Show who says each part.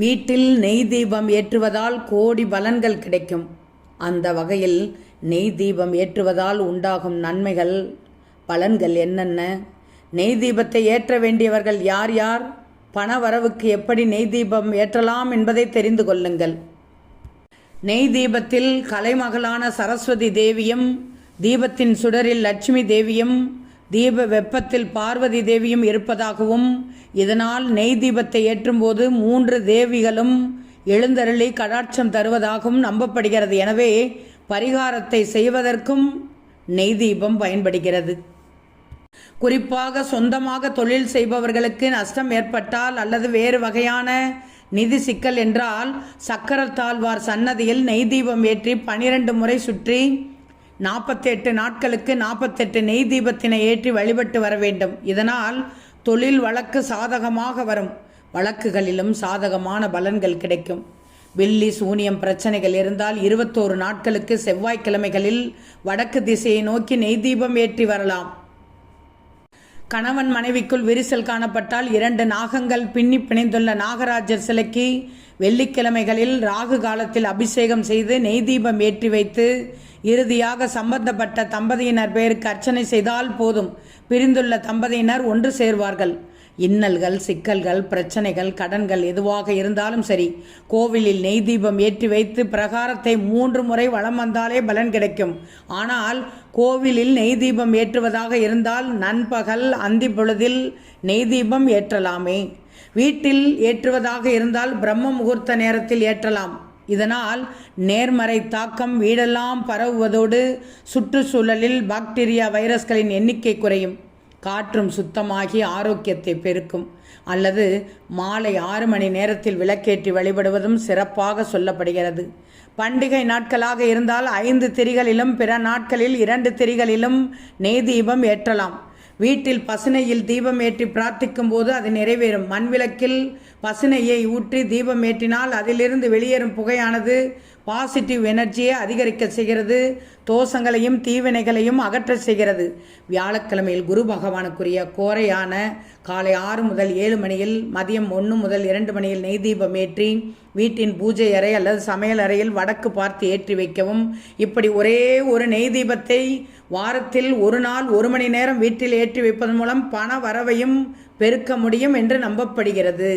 Speaker 1: வீட்டில் நெய் தீபம் ஏற்றுவதால் கோடி பலன்கள் கிடைக்கும். அந்த வகையில் நெய் தீபம் ஏற்றுவதால் உண்டாகும் நன்மைகள் பலன்கள் என்னென்ன? நெய் தீபத்தை ஏற்ற வேண்டியவர்கள் யார் யார்? பண வரவுக்கு எப்படி நெய் தீபம் ஏற்றலாம் என்பதை தெரிந்து கொள்ளுங்கள். நெய் தீபத்தில் கலைமகளான சரஸ்வதி தேவியும், தீபத்தின் சுடரில் லட்சுமி தேவியும், தீப வெப்பத்தில் பார்வதி தேவியும் இருப்பதாகவும், இதனால் நெய் தீபத்தை ஏற்றும்போது 3 தேவிகளும் எழுந்தருளி கடாட்சம் தருவதாகவும் நம்பப்படுகிறது. எனவே பரிகாரத்தை செய்வதற்கும் நெய் தீபம் பயன்படுகிறது. குறிப்பாக சொந்தமாக தொழில் செய்பவர்களுக்கு நஷ்டம் ஏற்பட்டால் அல்லது வேறு வகையான நிதி சிக்கல் என்றால் சக்கரத்தாழ்வார் சன்னதியில் நெய் தீபம் ஏற்றி 12 முறை சுற்றி 48 நாட்களுக்கு 48 நெய் தீபத்தினை ஏற்றி வழிபட்டு வர வேண்டும். இதனால் தொழில் வழக்கு சாதகமாக வரும். வழக்குகளிலும் சாதகமான பலன்கள் கிடைக்கும். வெள்ளி சூனியம் பிரச்சனைகள் இருந்தால் 21 நாட்களுக்கு செவ்வாய்க்கிழமைகளில் வடக்கு திசையை நோக்கி நெய் தீபம் ஏற்றி வரலாம். கணவன் மனைவிக்குள் விரிசல் காணப்பட்டால் 2 நாகங்கள் பின்னி பிணைந்துள்ள நாகராஜர் சிலைக்கு வெள்ளிக்கிழமைகளில் ராகு காலத்தில் அபிஷேகம் செய்து நெய் தீபம் ஏற்றி வைத்து இறுதியாக சம்பந்தப்பட்ட தம்பதியினர் பேருக்கு அர்ச்சனை செய்தால் போதும். பிரிந்துள்ள தம்பதியினர் ஒன்று சேர்வார்கள். இன்னல்கள், சிக்கல்கள், பிரச்சனைகள், கடன்கள் எதுவாக இருந்தாலும் சரி, கோவிலில் நெய் தீபம் ஏற்றி வைத்து பிரகாரத்தை 3 முறை வலம் வந்தாலே பலன் கிடைக்கும். ஆனால் கோவிலில் நெய் தீபம் ஏற்றுவதாக இருந்தால் நண்பகல் அந்தி பொழுதில் நெய் தீபம் ஏற்றலாமே. வீட்டில் ஏற்றுவதாக இருந்தால் பிரம்ம முகூர்த்த நேரத்தில் ஏற்றலாம். இதனால் நேர்மறை தாக்கம் வீடெல்லாம் பரவுவதோடு சுற்றுச்சூழலில் பாக்டீரியா, வைரஸ்களின் எண்ணிக்கை குறையும். காற்றும் சுத்தமாகி ஆரோக்கியத்தை பெருக்கும். அல்லது மாலை 6 மணி நேரத்தில் விளக்கேற்றி வழிபடுவதும் சிறப்பாக சொல்லப்படுகிறது. பண்டிகை நாட்களாக இருந்தால் 5 திரிகளிலும், பிற நாட்களில் 2 திரிகளிலும் நெய் தீபம் ஏற்றலாம். வீட்டில் பசுனையில் தீபம் ஏற்றி பிரார்த்திக்கும் போது அது நிறைவேறும். மண்விளக்கில் பசுனையை ஊற்றி தீபம் ஏற்றினால் அதிலிருந்து வெளியேறும் புகையானது பாசிட்டிவ் எனர்ஜியை அதிகரிக்க செய்கிறது. தோஷங்களையும் தீவினைகளையும் அகற்ற செய்கிறது. வியாழக்கிழமையில் குரு பகவானுக்குரிய கோரையான காலை 6 முதல் 7 மணியில், மதியம் 1 முதல் 2 மணியில் நெய் தீபம் ஏற்றி வீட்டின் பூஜை அறை அல்லது சமையல் அறையில் வடக்கு பார்த்து ஏற்றி வைக்கவும். இப்படி ஒரே ஒரு நெய் தீபத்தை வாரத்தில் 1 நாள் 1 மணி நேரம் வீட்டில் ஏற்றி வைப்பதன் மூலம் பண வரவையும் பெருக்க முடியும் என்று நம்பப்படுகிறது.